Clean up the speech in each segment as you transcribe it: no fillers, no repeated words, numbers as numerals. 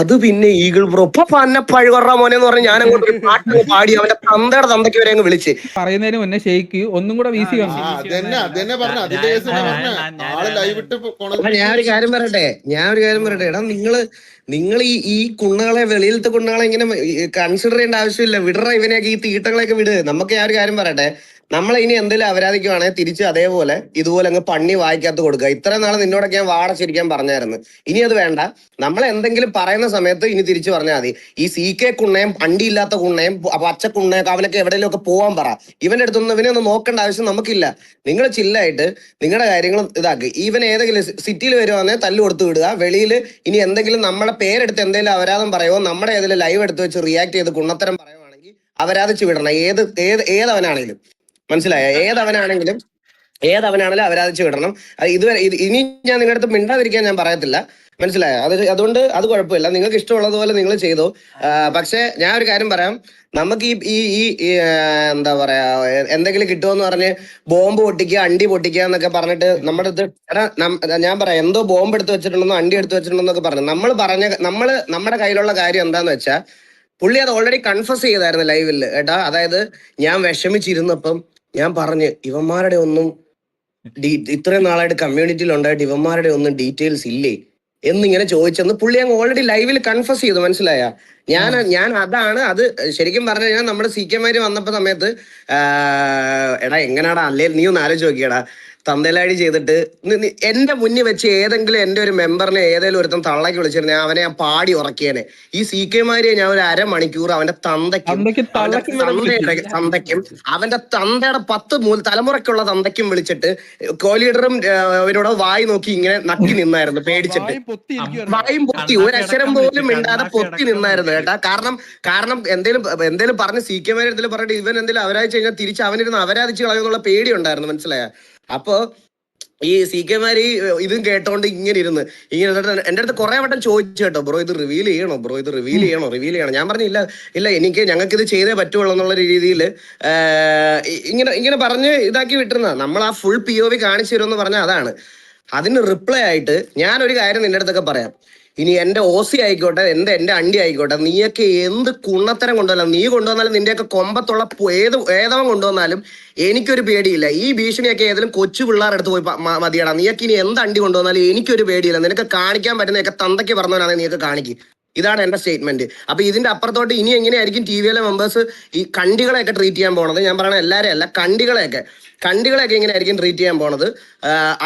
അത് പിന്നെ eagle bro ഇപ്പൊ പന്ന പഴുകൊറ മോനെ എന്ന് പറഞ്ഞ് ഞാൻ അങ്ങോട്ട് ഒരു പാട്ട് പാടി അവന്റെ തന്തയുടെ തന്തയ്ക്ക് വരെ അങ്ങ് വിളിച്ച് പറയുന്നതിന് മുന്നേ ഷെയ്ക്ക് ഒന്നും കൂടെ വീസി വന്നു. ഞാൻ ഒരു കാര്യം പറയട്ടെ എടാ നിങ്ങൾ ഈ കുണ്ണകളെ വെളിയിലത്തെ കുണ്ണകളെ ഇങ്ങനെ കൺസിഡർ ചെയ്യേണ്ട ആവശ്യമില്ല. വിടറ ഇവനെയൊക്കെ ഈ തീട്ടങ്ങളെയൊക്കെ വിട്. നമുക്ക് ഞാൻ ഒരു കാര്യം പറയട്ടെ, നമ്മളെ ഇനി എന്തെങ്കിലും അപരാധിക്കുവാണെങ്കിൽ തിരിച്ച് അതേപോലെ ഇതുപോലെ അങ്ങ് പണ്ണി വായിക്കാത്ത കൊടുക്കുക. ഇത്രയും നാളെ നിന്നോടൊക്കെ ഞാൻ വാടച്ചിരിക്കാൻ പറഞ്ഞായിരുന്നു. ഇനി അത് വേണ്ട. നമ്മളെ എന്തെങ്കിലും പറയുന്ന സമയത്ത് ഇനി തിരിച്ചു പറഞ്ഞാൽ മതി. ഈ CK കുണ്ണയും അണ്ടിയില്ലാത്ത കുണ്ണയും പച്ച കുണ്ണയൊക്കെ അവനൊക്കെ എവിടെയെങ്കിലും ഒക്കെ പോകാൻ പറ. ഇവന്റെ അടുത്തൊന്നും ഇവനെ ഒന്നും നോക്കേണ്ട ആവശ്യം നമുക്കില്ല. നിങ്ങൾ ചില്ലായിട്ട് നിങ്ങളുടെ കാര്യങ്ങൾ ഇതാക്കി. ഇവൻ ഏതെങ്കിലും സിറ്റിയിൽ വരുവാണെങ്കിൽ തല്ലു കൊടുത്തു വിടുക. വെളിയിൽ ഇനി എന്തെങ്കിലും നമ്മുടെ പേരെടുത്ത് എന്തെങ്കിലും അപരാധം പറയുമോ, നമ്മുടെ ഏതെങ്കിലും ലൈവ് എടുത്ത് വെച്ച് റിയാക്ട് ചെയ്ത് കുണ്ണത്തരം പറയുവാണെങ്കിൽ അപരാധിച്ച് വിടണം. ഏതവനാണെങ്കിലും മനസ്സിലായ, ഏതവനാണെങ്കിലും അപരാധിച്ച് വിടണം. ഇതുവരെ ഇനി ഞാൻ നിങ്ങളുടെ അടുത്ത് മിണ്ടാതിരിക്കാൻ ഞാൻ പറയത്തില്ല, മനസ്സിലായോ? അതുകൊണ്ട് അത് കുഴപ്പമില്ല, നിങ്ങൾക്ക് ഇഷ്ടമുള്ളതുപോലെ നിങ്ങൾ ചെയ്തോ. പക്ഷെ ഞാൻ ഒരു കാര്യം പറയാം, നമുക്ക് ഈ എന്താ പറയാ, എന്തെങ്കിലും കിട്ടുമെന്ന് പറഞ്ഞ് ബോംബ് പൊട്ടിക്കുക, അണ്ടി പൊട്ടിക്കുക എന്നൊക്കെ പറഞ്ഞിട്ട് നമ്മുടെ അടുത്ത് ഞാൻ പറയാം, എന്തോ ബോംബ് എടുത്ത് വെച്ചിട്ടുണ്ടെന്നോ അണ്ടി എടുത്ത് വെച്ചിട്ടുണ്ടെന്നൊക്കെ പറഞ്ഞു. നമ്മുടെ കയ്യിലുള്ള കാര്യം എന്താന്ന് വെച്ചാൽ, പുള്ളി അത് ഓൾറെഡി കൺഫസ് ചെയ്തായിരുന്നു ലൈവിൽ കേട്ടാ. അതായത് ഞാൻ വിഷമിച്ചിരുന്നപ്പം ഞാൻ പറഞ്ഞ് ഇവന്മാരുടെ ഒന്നും ഇത്രയും നാളായിട്ട് കമ്മ്യൂണിറ്റിയിൽ ഉണ്ടായിട്ട് ഇവന്മാരുടെ ഒന്നും ഡീറ്റെയിൽസ് ഇല്ലേ എന്നിങ്ങനെ ചോദിച്ചെന്ന് പുള്ളി അങ്ങ് ഓൾറെഡി ലൈവിൽ കൺഫസ് ചെയ്തു. മനസ്സിലായ? ഞാൻ അതാണ് അത് ശരിക്കും പറഞ്ഞു കഴിഞ്ഞാൽ നമ്മുടെ CK മാര് വന്നപ്പോ സമയത്ത് എടാ എങ്ങനെയാടാ, അല്ലേ നീ ഒന്ന് ആലോചിച്ച് നോക്കിയടാ, തന്തലാടി ചെയ്തിട്ട് എന്റെ മുന്നിൽ വെച്ച് ഏതെങ്കിലും എന്റെ ഒരു മെമ്പറിനെ ഏതെങ്കിലും ഒരുത്തം തള്ളക്കി വിളിച്ചിരുന്ന അവനെ ഞാൻ പാടി ഉറക്കിയേനെ. ഈ CK മാരെ ഞാൻ ഒരു അരമണിക്കൂർ അവന്റെ തന്തയ്ക്കും അവന്റെ തന്തയുടെ 10 തലമുറയ്ക്കുള്ള തന്തയ്ക്കും വിളിച്ചിട്ട് കോലീഡറും അവരോട് വായി നോക്കി ഇങ്ങനെ നക്കി നിന്നായിരുന്നു പേടിച്ചിട്ട്. വായും പൊത്തി, ഒരു അക്ഷരം പോലും മിണ്ടാതെ പൊത്തി നിന്നായിരുന്നു കേട്ടാ. കാരണം എന്തേലും പറഞ്ഞ് CK മാരെ എന്തെങ്കിലും പറഞ്ഞിട്ട് ഇവൻ എന്തെങ്കിലും അവരാധിച്ചു കഴിഞ്ഞാൽ തിരിച്ച് അവനിരുന്ന് അവരാധിച്ച് കളയുന്നുള്ള പേടി ഉണ്ടായിരുന്നു. മനസ്സിലായ? അപ്പൊ ഈ CK മാര് ഇതും കേട്ടോണ്ട് ഇങ്ങനെ എന്റെ അടുത്ത് കുറെ വട്ടം ചോദിച്ചു കേട്ടോ, ബ്രോ ഇത് റിവീൽ ചെയ്യണോ. ഞാൻ പറഞ്ഞില്ല, ഞങ്ങൾക്ക് ഇത് ചെയ്തേ പറ്റുള്ളൂ എന്നുള്ള രീതിയിൽ ഇങ്ങനെ പറഞ്ഞ് ഇതാക്കി വിട്ടിരുന്ന. നമ്മൾ ആ ഫുൾ POV കാണിച്ചു തരുമെന്ന് പറഞ്ഞാൽ അതാണ്. അതിന് റിപ്ലൈ ആയിട്ട് ഞാൻ ഒരു കാര്യം നിന്റെ അടുത്തൊക്കെ പറയാം. ഇനി എന്റെ OC ആയിക്കോട്ടെ, എന്റെ അണ്ടി ആയിക്കോട്ടെ, നീയൊക്കെ എന്ത് കുണ്ണത്തരം കൊണ്ടുവന്നാലും, നീ കൊണ്ടുവന്നാലും നിന്റെയൊക്കെ കൊമ്പത്തുള്ള ഏതവൻ കൊണ്ടുവന്നാലും എനിക്കൊരു പേടിയില്ല. ഈ ഭീഷണിയൊക്കെ ഏതെങ്കിലും കൊച്ചു പിള്ളേരുടെ അടുത്ത് പോയി മതിയടാ. നീയൊക്കെ ഇനി എന്ത് അണ്ടി കൊണ്ടുവന്നാലും എനിക്കൊരു പേടിയില്ല. നിനക്ക് കാണിക്കാൻ പറ്റുന്നതൊക്കെ തന്തയ്ക്ക് പറഞ്ഞവനാണെങ്കിൽ നീയൊക്കെ കാണിക്കും. ഇതാണ് എന്റെ സ്റ്റേറ്റ്മെന്റ്. അപ്പൊ ഇതിന്റെ അപ്പുറത്തോട്ട് ഇനി എങ്ങനെയായിരിക്കും TVയിലെ മെമ്പേഴ്സ് ഈ കണ്ടികളെയൊക്കെ ട്രീറ്റ് ചെയ്യാൻ പോണത്? ഞാൻ പറയണ എല്ലാവരെയും അല്ല, കണ്ടികളെയൊക്കെ എങ്ങനെയായിരിക്കും ട്രീറ്റ് ചെയ്യാൻ പോണത്?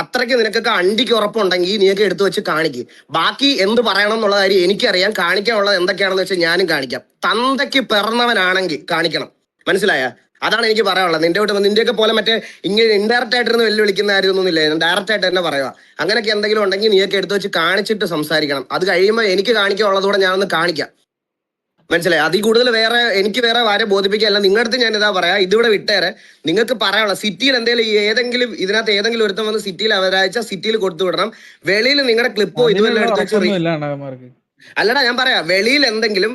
അത്രയ്ക്ക് നിനക്കൊക്കെ അണ്ടിക്ക് ഉറപ്പുണ്ടെങ്കിൽ നീയൊക്കെ എടുത്തു വെച്ച് കാണിക്കും. ബാക്കി എന്ത് പറയണം എന്നുള്ള കാര്യം എനിക്കറിയാം. കാണിക്കാനുള്ളത് എന്തൊക്കെയാണെന്ന് വെച്ചാൽ ഞാനും കാണിക്കാം. തന്തയ്ക്ക് പിറന്നവനാണെങ്കിൽ കാണിക്കണം. മനസ്സിലായ? അതാണ് എനിക്ക് പറയാനുള്ളത്. നിന്റെയൊക്കെ പോലെ മറ്റേ ഇങ്ങനെ ഇൻഡയറക്റ്റ് ആയിട്ടിരുന്ന് വെല്ലുവിളിക്കുന്ന കാര്യമൊന്നുമില്ല. ഡയറക്റ്റ് ആയിട്ട് തന്നെ പറയുക. അങ്ങനെയൊക്കെ എന്തെങ്കിലും ഉണ്ടെങ്കിൽ നീയൊക്കെ എടുത്തു വെച്ച് കാണിച്ചിട്ട് സംസാരിക്കണം. അത് കഴിയുമ്പോൾ എനിക്ക് കാണിക്കാനുള്ളതുകൂടെ ഞാനൊന്ന് കാണിക്കാം. മനസ്സിലായി? അതിൽ കൂടുതൽ എനിക്ക് വേറെ ആരെ ബോധിപ്പിക്കാനല്ല. നിങ്ങളുടെ അടുത്ത് ഞാൻ ഇതാ പറയാ, ഇതിവിടെ വിട്ടേരെ. നിങ്ങൾക്ക് പറയാനുള്ള സിറ്റിയിൽ ഏതെങ്കിലും ഇതിനകത്ത് ഏതെങ്കിലും ഒരുത്തം വന്ന് സിറ്റിയിൽ അവരാഴ്ച സിറ്റിയിൽ കൊടുത്തു വിടണം. വെളിയിൽ നിങ്ങളുടെ ക്ലിപ്പോ ഇതുവല്ല എടുത്ത് വെച്ച് അല്ലടാ, ഞാൻ പറയാം, വെളിയിൽ എന്തെങ്കിലും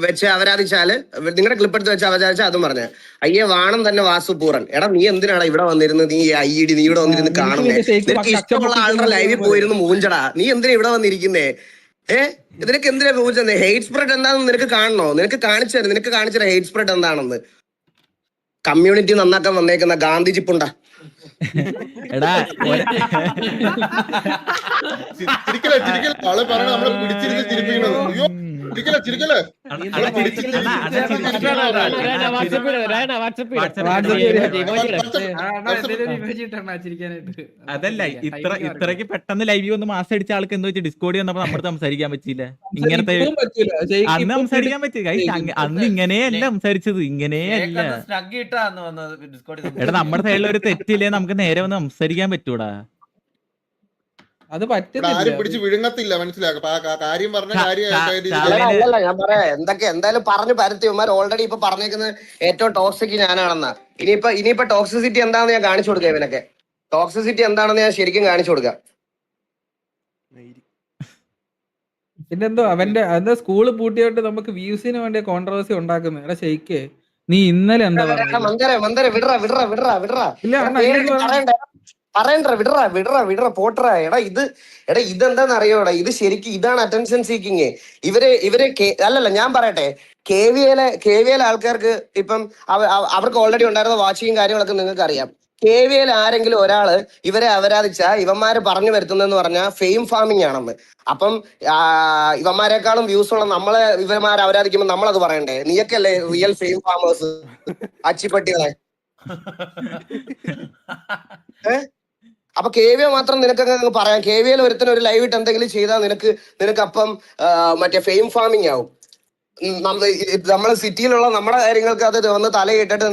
വെച്ച് അവരാധിച്ചാല് നിങ്ങളുടെ ക്ലിപ്പ് എടുത്ത് വെച്ച് അവരാധിച്ചാൽ അതും പറഞ്ഞ അയ്യേ വാണം തന്നെ വാസുപൂറൻ. എടാ നീ എന്തിനാണ് ഇവിടെ വന്നിരുന്നത്? നീ നീ ഇവിടെ വന്നിരുന്ന് കാണുന്നേ? നിനക്ക് ഇഷ്ടമുള്ള ആളുടെ ലൈവിൽ പോയിരുന്നു മൂഞ്ചടാ. നീ എന്തിനാ ഇവിടെ വന്നിരിക്കുന്നേ? നിനക്ക് എന്തിനാ മൂഞ്ചത്? ഹെയ്റ്റ് സ്പ്രെഡ് എന്താണെന്ന് നിനക്ക് കാണണോ? നിനക്ക് കാണിച്ചു ഹെയ്റ്റ് സ്പ്രെഡ് എന്താണെന്ന്. കമ്മ്യൂണിറ്റി നന്നാക്കാൻ വന്നേക്കുന്ന ഗാന്ധിജി പുണ്ട. എടാ അതല്ല, ഇത്രക്ക് പെട്ടെന്ന് ലൈവ് വന്ന് മാസം അടിച്ച ആൾക്ക് എന്താ വെച്ചാൽ ഡിസ്കോഡ് വന്നപ്പോ നമ്മുടെ സംസാരിക്കാൻ പറ്റില്ല. ഇങ്ങനത്തെ അന്ന് സംസാരിക്കാൻ പറ്റില്ല. അന്ന് ഇങ്ങനെയല്ല സംസാരിച്ചത്, ഇങ്ങനെയല്ല. എടാ നമ്മുടെ സൈഡിൽ ഒരു തെറ്റില്ലേ, നമുക്ക് നേരെ വന്ന് സംസാരിക്കാൻ പറ്റൂടാ. അത് പറ്റുന്നില്ല. ഞാൻ പറയാം, എന്തായാലും പറഞ്ഞു പരത്തി ഉമ്മാർ ഓൾറെഡി ഇപ്പൊ പറഞ്ഞേക്കുന്നത് ഏറ്റവും ടോക്സിക് ഞാനാണെന്നാ. ഇനിയിപ്പോ ടോക്സിസിറ്റി എന്താണെന്ന് ഞാൻ കാണിച്ചു കൊടുക്കാം. ഇവനൊക്കെ ടോക്സിസിറ്റി എന്താണെന്ന് ഞാൻ ശരിക്കും കാണിച്ചു കൊടുക്കാം. പിന്നെന്തോ അവന്റെ സ്കൂള് പൂട്ടിയോട്ട് നമുക്ക് വ്യൂസിന് വേണ്ടി കോൺട്രവേഴ്സി ഉണ്ടാക്കുന്നത്. എടാ ഷെയ്ക്ക്, നീ ഇന്നലെ എന്താ മന്ദര വിടറ. ഇല്ല പറയണ്ട, വിടറ പോട്ടറ. എടാ ഇതെന്താന്ന് അറിയോടാ, ഇത് ശരിക്കും ഇതാണ് അറ്റൻഷൻ സീക്കിങ്. ഇവര് അല്ലല്ല, ഞാൻ പറയട്ടെ, KVL ആൾക്കാർക്ക് ഇപ്പം അവർക്ക് ഓൾറെഡി ഉണ്ടായിരുന്ന വാച്ചിങ് കാര്യങ്ങളൊക്കെ നിങ്ങൾക്ക് അറിയാം. KVL ആരെങ്കിലും ഒരാള് ഇവരെ അവരാധിച്ച ഇവന്മാര് പറഞ്ഞു വരുത്തുന്നെന്ന് പറഞ്ഞാൽ ഫെയിം ഫാമിംഗ് ആണെന്ന്. അപ്പം ഇവന്മാരെക്കാളും വ്യൂസ് ഉള്ള ഇവന്മാരെ അവരാധിക്കുമ്പോൾ നമ്മളത് പറയണ്ടേ? നീയൊക്കെയല്ലേ റിയൽ ഫെയിം ഫാമേഴ്സ്, അച്ചിപ്പട്ടികളെ. അപ്പൊ KVL മാത്രം നിനക്കൊക്കെ പറയാം. KVL ഒരുത്തിന് ഒരു ലൈവ് ഇട്ട് എന്തെങ്കിലും ചെയ്താൽ നിനക്ക് അപ്പം മറ്റേ ഫെയിം ഫാമിംഗ് ആവും. നമ്മളെ സിറ്റിയിലുള്ള നമ്മുടെ കാര്യങ്ങൾക്ക് അത് വന്ന് തലയിട്ടിട്ട്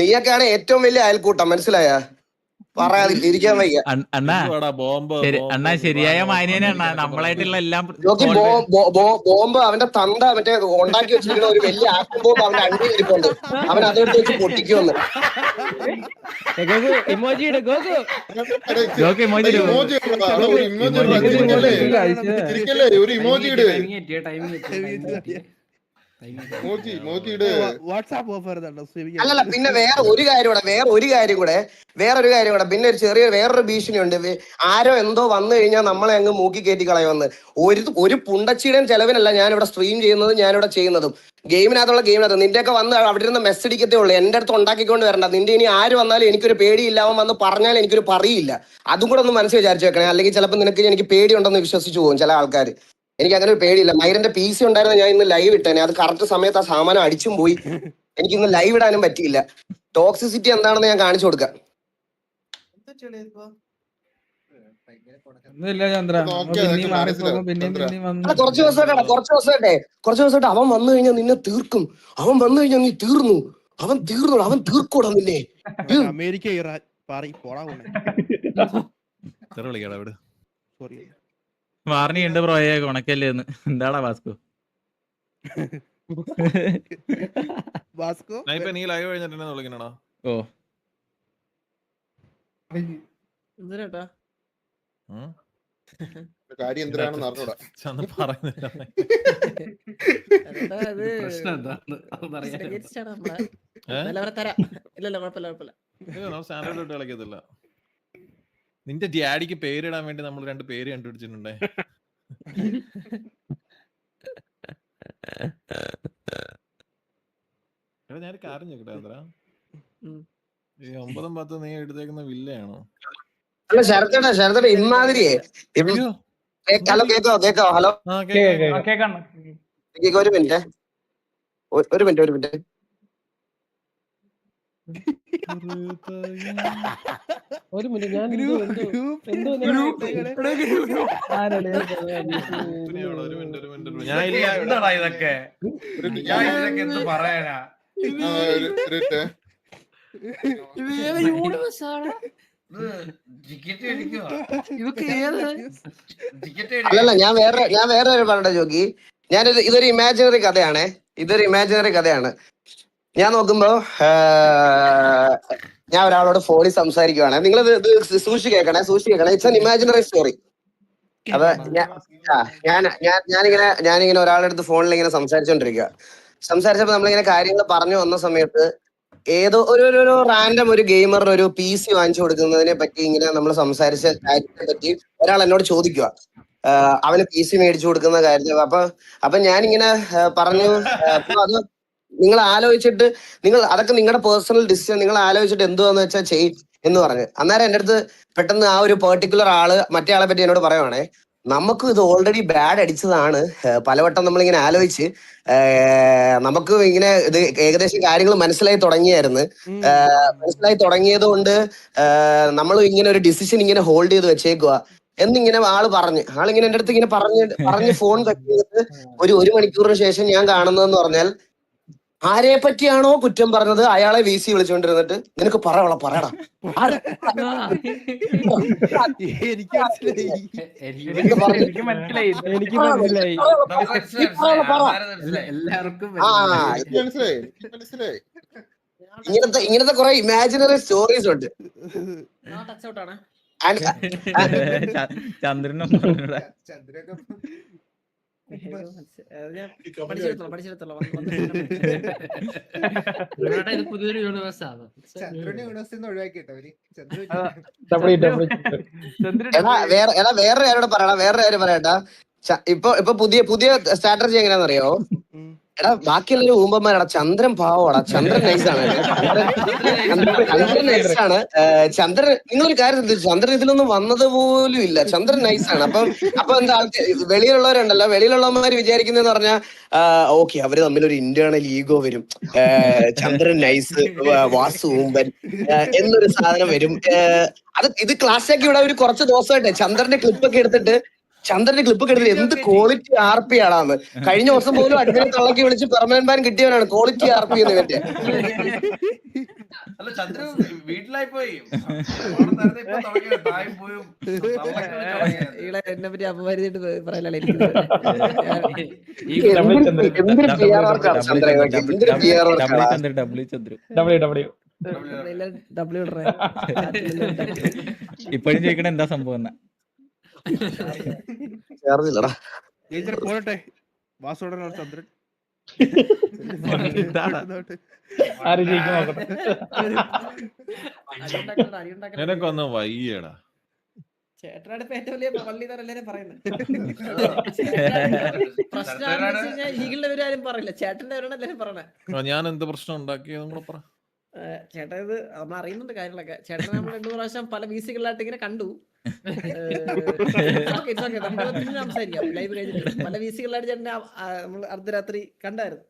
നീയൊക്കെയാണ് ഏറ്റവും വലിയ അയൽക്കൂട്ടം. മനസ്സിലായ? പറയാതിരിക്കാൻ വയ്യ. അണ്ണാ ശരിയായ മാന്യനാണ് നമ്മളായിട്ടുള്ള എല്ലാം. ബോംബ് അവന്റെ തന്ത മറ്റേ ഉണ്ടാക്കി വെച്ചിരിക്കുന്ന ഒരു വലിയ ആക്കം ബോംബ് അവന്റെ അണ്ടിയിൽ ഇരിപ്പുണ്ട്. അവൻ അതെടുത്ത് വെച്ച് പൊട്ടിക്കുമെന്ന്. അല്ലല്ല, പിന്നെ വേറൊരു കാര്യം കൂടെ. പിന്നെ വേറൊരു ഭീഷണി ഉണ്ട്. ആരോ എന്തോ വന്നു കഴിഞ്ഞാൽ നമ്മളെ അങ്ങ് മൂക്കി കയറ്റി കളയുമെന്ന്. ഒരു പുണ്ടച്ചിയുടെയും ചെലവിനല്ല ഞാനിവിടെ സ്ട്രീം ചെയ്യുന്നതും ഞാനിവിടെ ചെയ്യുന്നതും. ഗെയിമിനകത്ത് നിന്റെയൊക്കെ വന്ന് അവിടെ ഇരുന്ന് മെസ്സ് അടിക്കത്തേ ഉള്ളൂ. എന്റെ അടുത്ത് ഉണ്ടാക്കിക്കൊണ്ട് വരണ്ട. നിന്റെ ഇനി ആര് വന്നാലും എനിക്കൊരു പേടിയില്ല. അവൻ വന്ന് പറഞ്ഞാൽ എനിക്കൊരു പറയില്ല. അതും കൂടെ ഒന്ന് മനസ്സിൽ വിചാരിച്ചു വെക്കണേ. അല്ലെങ്കിൽ ചിലപ്പോൾ എനിക്ക് പേടിയുണ്ടെന്ന് വിശ്വസിച്ചു പോകും ചില ആൾക്കാർ. എനിക്ക് അങ്ങനെ ഒരു പേടിയില്ല. മൈരന്റെ PC ഉണ്ടായിരുന്ന ഞാൻ ഇന്ന് ലൈവ് ഇട്ടേനെ. അത് കറക്റ്റ് സമയത്ത് ആ സാമാനം അടിച്ചും പോയി. എനിക്ക് ഇന്ന് ലൈവ് ഇടാനും പറ്റിയില്ല. ടോക്സിസിറ്റി എന്താണെന്ന് ഞാൻ കാണിച്ചു കൊടുക്കാം. കുറച്ച് ദിവസമായിട്ടെ അവൻ വന്നു കഴിഞ്ഞാൽ നിന്നെ തീർക്കും. അവൻ വന്നു കഴിഞ്ഞാൽ നീ തീർന്നു. അവൻ തീർക്കൂടാ നിന്നെ. അമേരിക്ക ഇറാൻ വാർണിയുണ്ട് ബ്രോയെ, ഉണക്കല്ലേന്ന്. എന്താടാ വാസ്കോ? നീ ലൈവ് കഴിഞ്ഞിട്ട് വിളിക്കണോ? ഓ കാര്യം എന്തിനാണെന്ന് അറിഞ്ഞൂടാ. കളിക്കത്തില്ല. നിന്റെ ഡാഡിക്ക് പേരിടാൻ വേണ്ടി നമ്മൾ 2 പേര് കണ്ടുപിടിച്ചിട്ടുണ്ടേ. ഞാൻ കാര്യം ചോദിക്കട്ടെ, എന്താ ഈ 9 10 നീ എടുത്തേക്കുന്ന വില്ലയാണോ? അല്ല ശരത്തേട്ടാ ഇമാതിരിയെ. ഹലോ കേക്കോ? ഹലോ ഒരു മിനിറ്റ്. അല്ലല്ല, ഞാൻ വേറെ പറഞ്ഞ ജോക്കി. ഇതൊരു ഇമാജിനറി കഥയാണ്. ഞാൻ നോക്കുമ്പോ ഞാൻ ഒരാളോട് ഫോണിൽ സംസാരിക്കുവാണ്. നിങ്ങൾ സൂക്ഷിച്ച് കേൾക്കണേ. It's an imaginary story. അപ്പൊ ഞാനിങ്ങനെ ഒരാളുടെ അടുത്ത് ഫോണിൽ ഇങ്ങനെ സംസാരിച്ചപ്പോ നമ്മളിങ്ങനെ കാര്യങ്ങൾ പറഞ്ഞു വന്ന സമയത്ത് ഏതോ ഒരു റാൻഡം ഒരു ഗെയിമറിന് ഒരു PC വാങ്ങിച്ചു കൊടുക്കുന്നതിനെ പറ്റി ഇങ്ങനെ നമ്മൾ സംസാരിച്ച കാര്യത്തെ പറ്റി ഒരാൾ എന്നോട് ചോദിക്കുക. അവന് PC മേടിച്ചു കൊടുക്കുന്ന കാര്യം. അപ്പൊ ഞാനിങ്ങനെ പറഞ്ഞു, അത് നിങ്ങൾ ആലോചിച്ചിട്ട് അതൊക്കെ നിങ്ങളുടെ പേഴ്സണൽ ഡിസിഷൻ, നിങ്ങൾ ആലോചിച്ചിട്ട് എന്തുവാന്ന് വെച്ചാൽ ചെയ് എന്ന് പറഞ്ഞു. അന്നേരം എൻ്റെ അടുത്ത് പെട്ടെന്ന് ആ ഒരു പെർട്ടിക്കുലർ ആള് മറ്റേ ആളെ പറ്റി എന്നോട് പറയുവാണേ, നമുക്ക് ഇത് ഓൾറെഡി ബാഡ് അടിച്ചതാണ്. പലവട്ടം നമ്മളിങ്ങനെ ആലോചിച്ച് നമുക്ക് ഇങ്ങനെ ഇത് ഏകദേശം കാര്യങ്ങൾ മനസ്സിലായി തുടങ്ങിയത് കൊണ്ട് നമ്മൾ ഇങ്ങനെ ഒരു ഡിസിഷൻ ഇങ്ങനെ ഹോൾഡ് ചെയ്ത് വെച്ചേക്കുക എന്നിങ്ങനെ ആളിങ്ങനെ എൻ്റെ അടുത്ത് ഇങ്ങനെ പറഞ്ഞ് ഫോൺ കട്ട് ചെയ്തിട്ട് ഒരു മണിക്കൂറിന് ശേഷം ഞാൻ കാണുന്നതെന്ന് പറഞ്ഞാൽ, ആരെ പറ്റിയാണോ കുറ്റം പറഞ്ഞത് അയാളെ VC വിളിച്ചോണ്ടിരുന്നിട്ട് നിനക്ക് പറയടാ. ഇങ്ങനത്തെ കുറെ ഇമാജിനറി സ്റ്റോറീസ് ഉണ്ട്. ചന്ദ്രനും പുതിയൊരു യൂണിവേഴ്സ് ആണ്. വേറെ ആരോട് പറയടാ, വേറെ കാര്യം പറയട്ടാ. ഇപ്പൊ പുതിയ സ്ട്രാറ്റജി എങ്ങനെയാണെന്ന് അറിയോ? എടാ ബാക്കിയുള്ളൊരു ഊമ്പന്മാരാടാ. ചന്ദ്രൻ പാവോടാ, ചന്ദ്രൻ നൈസാണ്. ചന്ദ്രൻ നൈസാണ്. ചന്ദ്രൻ, നിങ്ങളൊരു കാര്യം ശ്രദ്ധിച്ചു, ചന്ദ്രൻ ഇതിലൊന്നും വന്നത് പോലും ഇല്ല. ചന്ദ്രൻ നൈസാണ്. അപ്പൊ എന്താ വെളിയിലുള്ളവരുണ്ടല്ലോ, വെളിയിലുള്ളവന്മാര് വിചാരിക്കുന്നതെന്ന് പറഞ്ഞാൽ ഓക്കെ അവര് തമ്മിലൊരു ഇന്റേണൽ ഈഗോ വരും, ചന്ദ്രൻ നൈസ് വാസു ഊമ്പൻ എന്നൊരു സാധനം വരും. ഇത് ക്ലാസ്സിലേക്ക് ഇവിടെ ഒരു കുറച്ച് ദിവസമായിട്ട് ചന്ദ്രന്റെ ക്ലിപ്പൊക്കെ എടുത്തിട്ട് എന്ത് ക്വാളിറ്റി RP ആണെന്ന്. കഴിഞ്ഞ ദിവസം പോലും അഡ്മിനെ തള്ളക്കി വിളിച്ച് പെർമനന്റ് ബാൻ കിട്ടിയവനാണ് ക്വാളിറ്റി RP എന്ന് പറ്റിയ. അല്ല ചന്ദ്രൻ വീട്ടിലായി പോയി എന്നെ പറ്റി അപമാനിച്ചിട്ട് പറയലേ. ഇപ്പോഴും ചോദിക്കണ എന്താ സംഭവം എന്നാ. പോരട്ടെ വാസോടൻ ചന്ദ്രൻ എനക്കൊന്നും വയ്യടാ. ചേട്ടനാണ് ഏറ്റവും വലിയ പള്ളി എല്ലാരും പറയുന്നത്. പ്രശ്നം ഈകളുടെ പേരും പറയില്ല, ചേട്ടന്റെ പേരാണ് എല്ലാരും പറയണേ. ഞാൻ എന്ത് പ്രശ്നം ഉണ്ടാക്കിയത് കൂടെ പറ. ചേട്ടൻ ഇത് നമ്മൾ അറിയുന്നുണ്ട് കാര്യങ്ങളൊക്കെ. ചേട്ടൻ നമ്മൾ 2 പ്രാവശ്യം പല വീസികളായിട്ട് ഇങ്ങനെ കണ്ടു. സംസാരിക്കാം ലൈവ് കഴിഞ്ഞിട്ട്. പല വീസികളായിട്ട് ചേട്ടനെ നമ്മൾ അർദ്ധരാത്രി കണ്ടായിരുന്നു.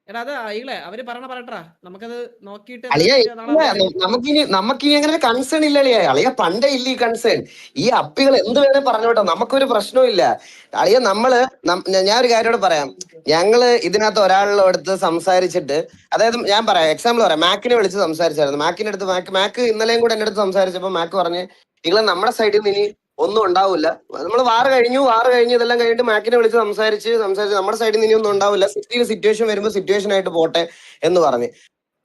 എടാ അത് അയികളെ അവര് പറയട്ടാ, നമുക്കത് നോക്കിയിട്ട് നമുക്കിനി അങ്ങനെ കൺസേൺ ഇല്ല അളിയ. പണ്ടേ ഇല്ല ഈ കൺസേൺ. ഈ അപ്പികൾ എന്ത് വേണേ പറഞ്ഞോട്ടോ, നമുക്കൊരു പ്രശ്നവും ഇല്ല അളിയ. ഞാൻ ഒരു കാര്യോട് പറയാം. ഞങ്ങള് ഇതിനകത്ത് ഒരാളുടെ അടുത്ത് സംസാരിച്ചിട്ട്, അതായത് ഞാൻ പറയാം, എക്സാമ്പിൾ പറയാം. മാക്കിനെ വിളിച്ച് സംസാരിച്ചായിരുന്നു. മാക്കിന്റെ അടുത്ത് മാക്ക് ഇന്നലെയും കൂടെ എന്റെ അടുത്ത് സംസാരിച്ചപ്പോ മാക്ക് പറഞ്ഞ് നിങ്ങളെ നമ്മുടെ സൈഡിൽ നിന്ന് ഇനി ഒന്നും ഉണ്ടാവില്ല. നമ്മൾ വാറ് കഴിഞ്ഞു ഇതെല്ലാം കഴിഞ്ഞിട്ട് മാക്കിനെ വിളിച്ച് സംസാരിച്ച് നമ്മുടെ സൈഡിൽ നിന്ന് ഇനി ഒന്നും ഉണ്ടാവില്ല. സിറ്റുവേഷൻ വരുമ്പോൾ സിറ്റുവേഷൻ ആയിട്ട് പോട്ടെ എന്ന് പറഞ്ഞ്.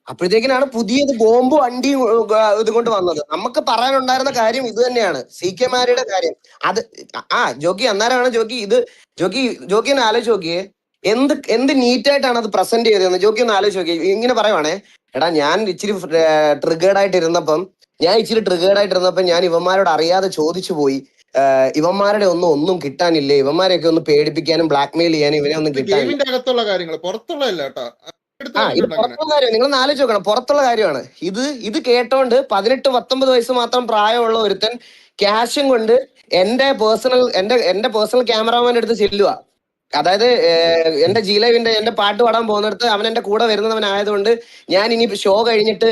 അപ്പോഴത്തേക്കിനാണ് പുതിയത് ബോംബ് വണ്ടിയും ഇതുകൊണ്ട് വന്നത്. നമുക്ക് പറയാനുണ്ടായിരുന്ന കാര്യം ഇത് തന്നെയാണ്, CK മാരിയുടെ കാര്യം. അത് ജോക്കി അന്നേരമാണ് ജോക്കി ഒന്ന് ആലോചിച്ച് നോക്കിയേ, എന്ത് നീറ്റായിട്ടാണ് അത് പ്രസന്റ് ചെയ്തതെന്ന് ജോക്കി ഒന്ന് ആലോചിച്ച് നോക്കിയേ. ഇങ്ങനെ പറയുവാണേ, എടാ ഞാൻ ഇച്ചിരി ട്രിഗേർഡ് ആയിട്ടിരുന്നപ്പം ഞാൻ ഇവന്മാരോട് അറിയാതെ ചോദിച്ചു പോയി, ഇവന്മാരുടെ ഒന്നും കിട്ടാനില്ലേ, ഇവന്മാരെയൊക്കെ ഒന്ന് പേടിപ്പിക്കാനും ബ്ലാക്ക്മെയിൽ ചെയ്യാനും ഇവനെ ഒന്നും കിട്ടാനില്ല. അകത്തുള്ള കാര്യങ്ങൾ പുറത്തുള്ളതല്ല കേട്ടോ. ഇത് പുറത്തുള്ള കാര്യം, നിങ്ങൾ ആലോചിച്ച് നോക്കണം, പുറത്തുള്ള കാര്യമാണ് ഇത് കേട്ടോണ്ട് 18-19 വയസ്സ് മാത്രം പ്രായമുള്ള ഒരുത്തൻ ക്യാഷും കൊണ്ട് എന്റെ പേഴ്സണൽ ക്യാമറാമാൻ്റെ അടുത്ത് ചെല്ലുക. അതായത് എന്റെ ലൈവിന്റെ എന്റെ പാട്ട് പാടാൻ പോകുന്നിടത്ത് അവൻ എന്റെ കൂടെ വരുന്നവനായതുകൊണ്ട് ഞാൻ ഇനി ഷോ കഴിഞ്ഞിട്ട്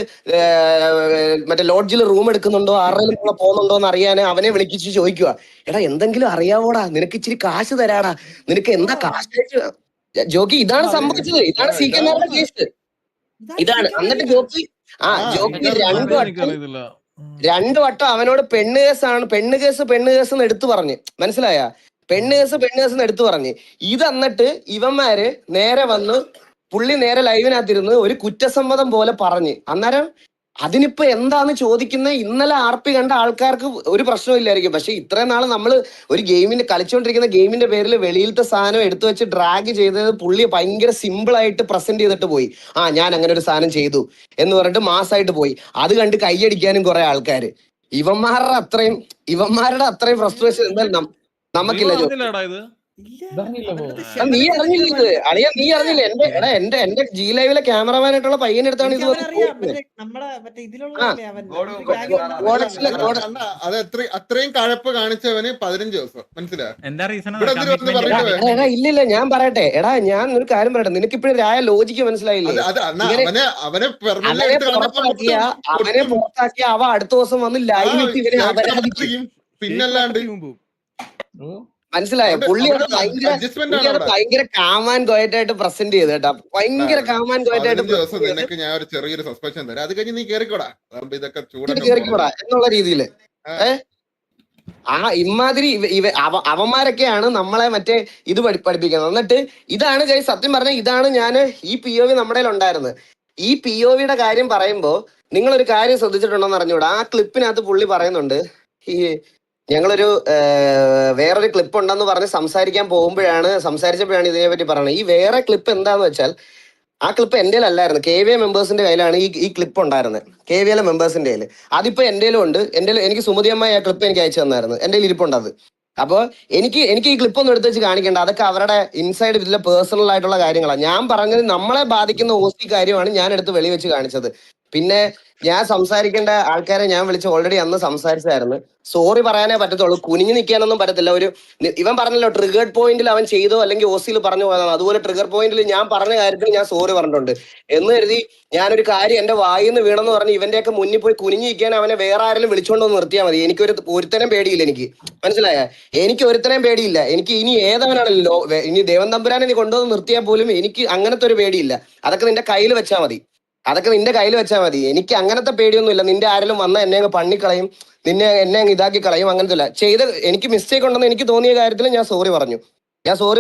മറ്റേ ലോഡ്ജിൽ റൂം എടുക്കുന്നുണ്ടോ, ആരുടെയും കൂടെ പോകുന്നുണ്ടോ എന്ന് അറിയാൻ അവനെ വിളിപ്പിച്ച് ചോദിക്കുക, എടാ എന്തെങ്കിലും അറിയാവോടാ, നിനക്ക് ഇച്ചിരി കാശ് തരാടാ, നിനക്ക് എന്താ കാശ്. ജോക്കി ഇതാണ് സംഭവിച്ചത്. ഇതാണ് CK മാരുടെ കേസ്. ഇതാണ്. എന്നിട്ട് ജോക്കി 2 വട്ടം അവനോട് പെണ്ണ് കേസ് എന്ന് എടുത്തു പറഞ്ഞ്, മനസ്സിലായ? പെണ്ണ് കേസ് എന്ന് എടുത്തു പറഞ്ഞ്. ഇത് എന്നിട്ട് ഇവന്മാര് നേരെ വന്ന് പുള്ളി നേരെ ലൈവിനകത്തിരുന്ന് ഒരു കുറ്റസമ്മതം പോലെ പറഞ്ഞ്. അന്നേരം അതിനിപ്പോ എന്താന്ന് ചോദിക്കുന്നത്? ഇന്നലെ RP കണ്ട ആൾക്കാർക്ക് ഒരു പ്രശ്നമില്ലായിരിക്കും. പക്ഷെ ഇത്രയും നാള് നമ്മള് ഒരു കളിച്ചുകൊണ്ടിരിക്കുന്ന ഗെയിമിന്റെ പേരിൽ വെളിയിലത്തെ സാധനം എടുത്തു വെച്ച് ഡ്രാഗ് ചെയ്തത് പുള്ളി ഭയങ്കര സിമ്പിൾ ആയിട്ട് പ്രസന്റ് ചെയ്തിട്ട് പോയി. ഞാൻ അങ്ങനെ ഒരു സാധനം ചെയ്തു എന്ന് പറഞ്ഞിട്ട് മാസമായിട്ട് പോയി. അത് കണ്ട് കൈയടിക്കാനും കുറെ ആൾക്കാര്. ഇവന്മാരുടെ അത്രയും ഫ്രസ്ട്രേഷൻ എന്തായാലും നമുക്കില്ല. നീ അറിഞ്ഞില്ല ഇത് അളിയ, നീ അറിഞ്ഞില്ല? എന്റെ ലൈവിലെ ക്യാമറമാനായിട്ടുള്ള പയ്യനെടുത്താണ് ഇത്. അത് അത്രയും കഴപ്പ് കാണിച്ചവന് 15 ദിവസം, മനസ്സിലായോ? എന്താ റീസൺ? ഇല്ലില്ല, ഞാൻ പറയട്ടെ. എടാ ഞാൻ ഒരു കാര്യം പറയട്ടെ, നിനക്ക് ഇപ്പഴും ലോജിക്ക് മനസ്സിലായില്ലേ? അവനെ പുറത്താക്കിയ അവ അടുത്ത ദിവസം വന്ന് ലൈവ് ഇട്ട് ഇവരെ അപരാധിക്കും. പിന്നല്ലാണ്ട് മനസ്സിലായോ? പുള്ളി ഭയങ്കര കാമാൻ ഗോയറ്റായിട്ട് പ്രസന്റ് ചെയ്ത് കേട്ടോ. ഭയങ്കര കാമാൻ ഗോയറ്റായിട്ട് നിനക്ക് ഞാൻ ഒരു ചെറിയൊരു സസ്പെൻഷൻ തരാം, അത് കഴിഞ്ഞ് നീ കേറിക്കോടാ, ഇതൊക്കെ കേറിക്കോടാ എന്നുള്ള രീതിയില്. ഇമാതിരി അവന്മാരൊക്കെയാണ് നമ്മളെ മറ്റേ ഇത് പഠിപ്പിക്കുന്നത്. എന്നിട്ട് ഇതാണ് സത്യം പറഞ്ഞ, ഇതാണ് ഞാൻ ഈ POV നമ്മുടെ ഉണ്ടായിരുന്നത്. ഈ POVയുടെ കാര്യം പറയുമ്പോ നിങ്ങളൊരു കാര്യം ശ്രദ്ധിച്ചിട്ടുണ്ടോന്ന് അറിഞ്ഞൂടാ. ആ ക്ലിപ്പിനകത്ത് പുള്ളി പറയുന്നുണ്ട്, ഈ ഞങ്ങളൊരു വേറൊരു ക്ലിപ്പ് ഉണ്ടെന്ന് പറഞ്ഞ് സംസാരിച്ചപ്പോഴാണ് ഇതിനെപ്പറ്റി പറയുന്നത്. ഈ വേറെ ക്ലിപ്പ് എന്താന്ന് വെച്ചാൽ, ആ ക്ലിപ്പ് എൻ്റെ അല്ലായിരുന്നു, KVA മെമ്പേഴ്സിന്റെ കയ്യിലാണ് ഈ ക്ലിപ്പ് ഉണ്ടായിരുന്നത്. KVA മെമ്പേഴ്സിന്റെ കയ്യിൽ. അതിപ്പോ എൻ്റെ ഉണ്ട്. എനിക്ക് സുമതി അമ്മ ആ ക്ലിപ്പ് എനിക്ക് അയച്ചു തന്നായിരുന്നു. എൻ്റെ ഇരിപ്പുണ്ട് അത്. അപ്പൊ എനിക്ക് ഈ ക്ലിപ്പ് ഒന്നും എടുത്ത് വെച്ച് കാണിക്കണ്ട. അതൊക്കെ അവരുടെ ഇൻസൈഡ് ഇതിലെ പേഴ്സണൽ ആയിട്ടുള്ള കാര്യങ്ങളാണ്. ഞാൻ പറഞ്ഞത് നമ്മളെ ബാധിക്കുന്ന OC കാര്യമാണ് ഞാൻ എടുത്ത് വെളിവെച്ച് കാണിച്ചത്. പിന്നെ ഞാൻ സംസാരിക്കേണ്ട ആൾക്കാരെ ഞാൻ വിളിച്ച് ഓൾറെഡി അന്ന് സംസാരിച്ചായിരുന്നു. സോറി പറയാനേ പറ്റത്തുള്ളൂ, കുനിഞ്ഞു നിൽക്കാനൊന്നും പറ്റത്തില്ല. ഇവൻ പറഞ്ഞല്ലോ ട്രിഗേർഡ് പോയിന്റിൽ അവൻ ചെയ്തോ അല്ലെങ്കിൽ OCയിൽ പറഞ്ഞു പോയതാണ്. അതുപോലെ ട്രിഗർ പോയിന്റിൽ ഞാൻ പറഞ്ഞ കാര്യത്തിൽ ഞാൻ സോറി പറഞ്ഞിട്ടുണ്ട് എന്ന് കരുതി ഞാനൊരു കാര്യം എന്റെ വായിന്ന് വീണെന്ന് പറഞ്ഞ് ഇവന്റെയൊക്കെ മുന്നിൽ പോയി കുനിഞ്ഞു നിൽക്കാൻ അവനെ വേറെ ആരെങ്കിലും വിളിച്ചോണ്ടൊന്ന് നിർത്തിയാൽ മതി. ഒരുത്തരം പേടിയില്ല എനിക്ക്, മനസ്സിലായ? എനിക്ക് ഒരുത്തരം പേടിയില്ല. എനിക്ക് ഇനി ഏതവനാണല്ലോ, ഇനി ദേവൻ തമ്പുരാനെ നീ കൊണ്ടുവന്ന് നിർത്തിയാൽ പോലും എനിക്ക് അങ്ങനത്തെ ഒരു പേടിയില്ല. അതൊക്കെ നിന്റെ കയ്യിൽ വെച്ചാൽ മതി. എനിക്ക് അങ്ങനത്തെ പേടിയൊന്നുമില്ല. നിന്റെ ആരെങ്കിലും വന്ന എന്നെ അങ്ങ് പണിക്കളയും, എന്നെ അങ്ങ് ഇതാക്കി കളയും, അങ്ങനത്തെ ഇല്ല. എനിക്ക് മിസ്റ്റേക്ക് ഉണ്ടെന്ന് എനിക്ക് തോന്നിയ കാര്യത്തിൽ ഞാൻ സോറി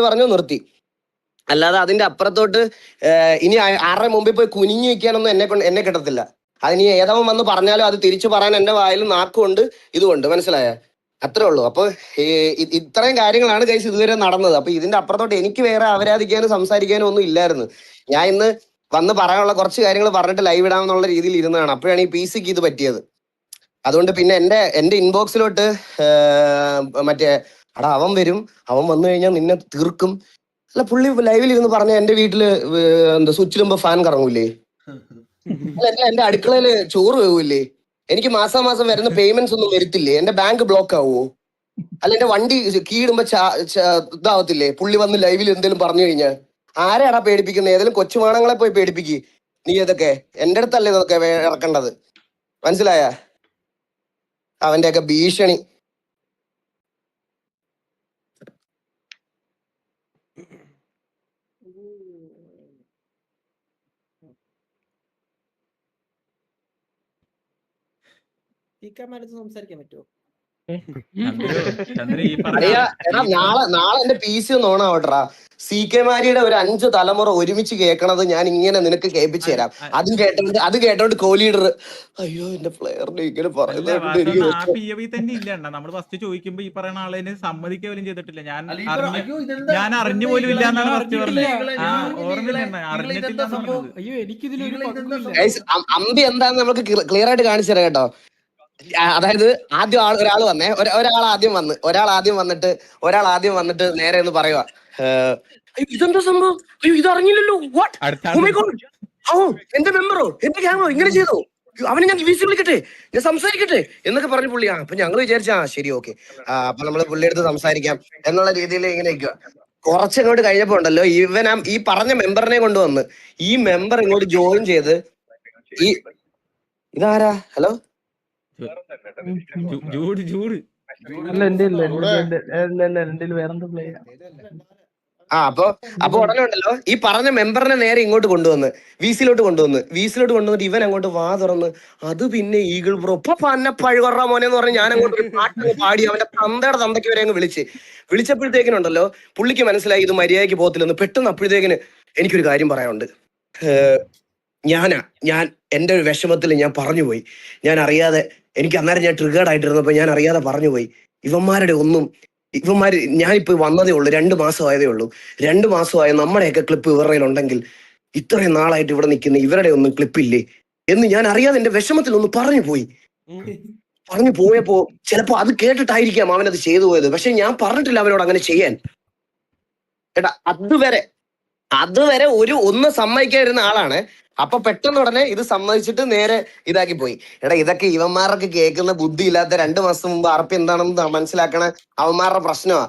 പറഞ്ഞു, നിർത്തി. അല്ലാതെ അതിന്റെ അപ്പുറത്തോട്ട് ഇനി ആരുടെ മുമ്പിൽ പോയി കുനിഞ്ഞു വയ്ക്കാനൊന്നും എന്നെ കിട്ടത്തില്ല. അതിനി ഏതവൻ വന്ന് പറഞ്ഞാലും അത് തിരിച്ചു പറയാൻ എന്റെ വായിൽ നാക്കുകൊണ്ട് ഇതുകൊണ്ട്, മനസ്സിലായ? അത്രേ ഉള്ളൂ. അപ്പൊ ഇത്രയും കാര്യങ്ങളാണ് ഗൈസ് ഇതുവരെ നടന്നത്. അപ്പൊ ഇതിന്റെ അപ്പുറത്തോട്ട് എനിക്ക് വേറെ അപരാധിക്കാനും സംസാരിക്കാനും ഒന്നും ഇല്ലായിരുന്നു. ഞാൻ ഇന്ന് വന്ന് പറയാനുള്ള കുറച്ച് കാര്യങ്ങൾ പറഞ്ഞിട്ട് ലൈവ് ഇടാമെന്നുള്ള രീതിയിൽ ഇരുന്നതാണ്. അപ്പോഴാണ് ഈ PCക്ക് ഇത് പറ്റിയത്. അതുകൊണ്ട് പിന്നെ എന്റെ ഇൻബോക്സിലോട്ട് മറ്റേ അവൻ വരും, അവൻ വന്നു കഴിഞ്ഞാൽ നിന്നെ തീർക്കും. അല്ല, പുള്ളി ലൈവിൽ ഇരുന്ന് പറഞ്ഞ എന്റെ വീട്ടില് സ്വിച്ചിലുമ്പോ ഫാൻ കറങ്ങൂലേ, അല്ല എന്റെ അടുക്കളയില് ചോറ് വേവൂലേ, എനിക്ക് മാസം വരുന്ന പേയ്മെന്റ്സ് ഒന്നും വരത്തില്ലേ, എന്റെ ബാങ്ക് ബ്ലോക്ക് ആവുമോ, അല്ല എന്റെ വണ്ടി കീടുമ്പോ ഇതാവത്തില്ലേ പുള്ളി വന്ന് ലൈവിൽ എന്തെങ്കിലും പറഞ്ഞു കഴിഞ്ഞാൽ? ആരെയാടാ പേടിപ്പിക്കുന്നത്? ഏതെങ്കിലും കൊച്ചുമാണങ്ങളെ പോയി പേടിപ്പിക്ക് നീ. ഇതൊക്കെ എന്റെ അടുത്തല്ലേ ഇതൊക്കെ ഇറക്കേണ്ടത്, മനസ്സിലായ? അവന്റെയൊക്കെ ഭീഷണി. സംസാരിക്കാൻ പറ്റുമോ? നാളെ എന്റെ PC ഒന്ന് ഓണാവട്ടെടാ. CK മാരിയുടെ ഒരു 5 തലമുറ ഒരുമിച്ച് കേൾക്കണത് ഞാൻ ഇങ്ങനെ നിനക്ക് കേൾപ്പിച്ചു തരാം. അത് കേട്ടോണ്ട് കോഹ്ലിയുടെ അയ്യോ എന്റെ പ്ലെയറിനെ ഇങ്ങനെ തന്നെ ഇല്ല. നമ്മൾ ഫസ്റ്റ് ചോദിക്കുമ്പോ ഈ പറയുന്ന ആളെ സമ്മതിക്കുക പോലും ചെയ്തിട്ടില്ല. ഞാൻ അറിഞ്ഞു പോലും ഇല്ല എന്നാണ് ഫസ്റ്റ് പറഞ്ഞത്. അമ്പി എന്താന്ന് നമുക്ക് ക്ലിയർ ആയിട്ട് കാണിച്ചു തരാം കേട്ടോ. അതായത് ആദ്യം ഒരാൾ വന്നേ, ഒരാൾ ആദ്യം വന്നിട്ട് നേരെ ഒന്ന് പറയുക, ഇതെന്താ സംഭവം, അയ്യോ ഇത് അറിഞ്ഞില്ലല്ലോ, എന്റെ മെമ്പറോ എന്റെ ഗ്യാങ്ങോ ഇങ്ങനെ ചെയ്തോ, അവനെ ഞാൻ VC വിളിക്കട്ടെ, ഞാൻ സംസാരിക്കട്ടെ എന്നൊക്കെ പറഞ്ഞു പുള്ളി. അപ്പൊ ഞങ്ങൾ വിചാരിച്ചാ ശരി ഓക്കെ, അപ്പൊ നമ്മള് പുള്ളിയെടുത്ത് സംസാരിക്കാം എന്നുള്ള രീതിയിൽ ഇങ്ങനെ നിൽക്കുക. കുറച്ചങ്ങോട്ട് കഴിഞ്ഞപ്പോ ഉണ്ടല്ലോ ഈ പറഞ്ഞ മെമ്പറിനെ കൊണ്ടുവന്ന് ഈ മെമ്പർ ഇങ്ങോട്ട് ജോയിൻ ചെയ്ത് ഇതാരാ? ഹലോ അപ്പൊ ഉടനെ ഉണ്ടല്ലോ ഈ പറഞ്ഞ മെമ്പറിനെ നേരെ ഇങ്ങോട്ട് കൊണ്ടുവന്ന് VCയിലോട്ട് കൊണ്ടുവന്നിട്ട് ഇവൻ അങ്ങോട്ട് വാ തുറന്ന്, അത് പിന്നെ ഈഗിൾ ബ്രോ പന്നെ പഴുകൊറ മോനെ എന്ന് പറഞ്ഞ് ഞാൻ അങ്ങോട്ട് പാട്ട് പാടി അവന്റെ തന്തയ്ക്ക് വരെ അങ്ങ് വിളിച്ചപ്പോഴത്തേക്കിനുണ്ടല്ലോ പുള്ളിക്ക് മനസ്സിലായി ഇത് മര്യാദയ്ക്ക് പോകത്തില്ലെന്ന്. പെട്ടെന്ന് അപ്പോഴത്തേക്കിന് എനിക്കൊരു കാര്യം പറയാനുണ്ട്. ഞാൻ എന്റെ ഒരു വിഷമത്തിൽ ഞാൻ പറഞ്ഞുപോയി, ഞാൻ അറിയാതെ, എനിക്ക് അന്നേരം ഞാൻ ട്രിഗേർഡ് ആയിട്ടിരുന്നപ്പോ ഞാൻ അറിയാതെ പറഞ്ഞുപോയി. ഇവന്മാര് ഞാനിപ്പോ വന്നതേ ഉള്ളൂ, 2 മാസമായതേ ഉള്ളൂ. 2 മാസമായ നമ്മുടെയൊക്കെ ക്ലിപ്പ് ഇവരുടെ ഉണ്ടെങ്കിൽ ഇത്രയും നാളായിട്ട് ഇവിടെ നിൽക്കുന്ന ഇവരുടെ ഒന്നും ക്ലിപ്പില്ലേ എന്ന് ഞാൻ അറിയാതെ എന്റെ വിഷമത്തിൽ ഒന്ന് പറഞ്ഞു പോയപ്പോ ചിലപ്പോ അത് കേട്ടിട്ടായിരിക്കാം അവനത് ചെയ്തു പോയത്. പക്ഷെ ഞാൻ പറഞ്ഞിട്ടില്ല അവനോട് അങ്ങനെ ചെയ്യാൻ. ഏട്ടാ അതുവരെ ഒന്ന് സമ്മതിക്കാതിരുന്ന ആളാണ്. അപ്പൊ പെട്ടെന്ന് ഉടനെ ഇത് സമ്മതിച്ചിട്ട് നേരെ ഇതാക്കി പോയി. ഇതൊക്കെ ഇവന്മാരൊക്കെ കേൾക്കുന്ന ബുദ്ധി ഇല്ലാത്ത 2 മാസം മുമ്പ് അറപ്പ് എന്താണെന്ന് മനസ്സിലാക്കണ അവന്മാരുടെ പ്രശ്നമാ.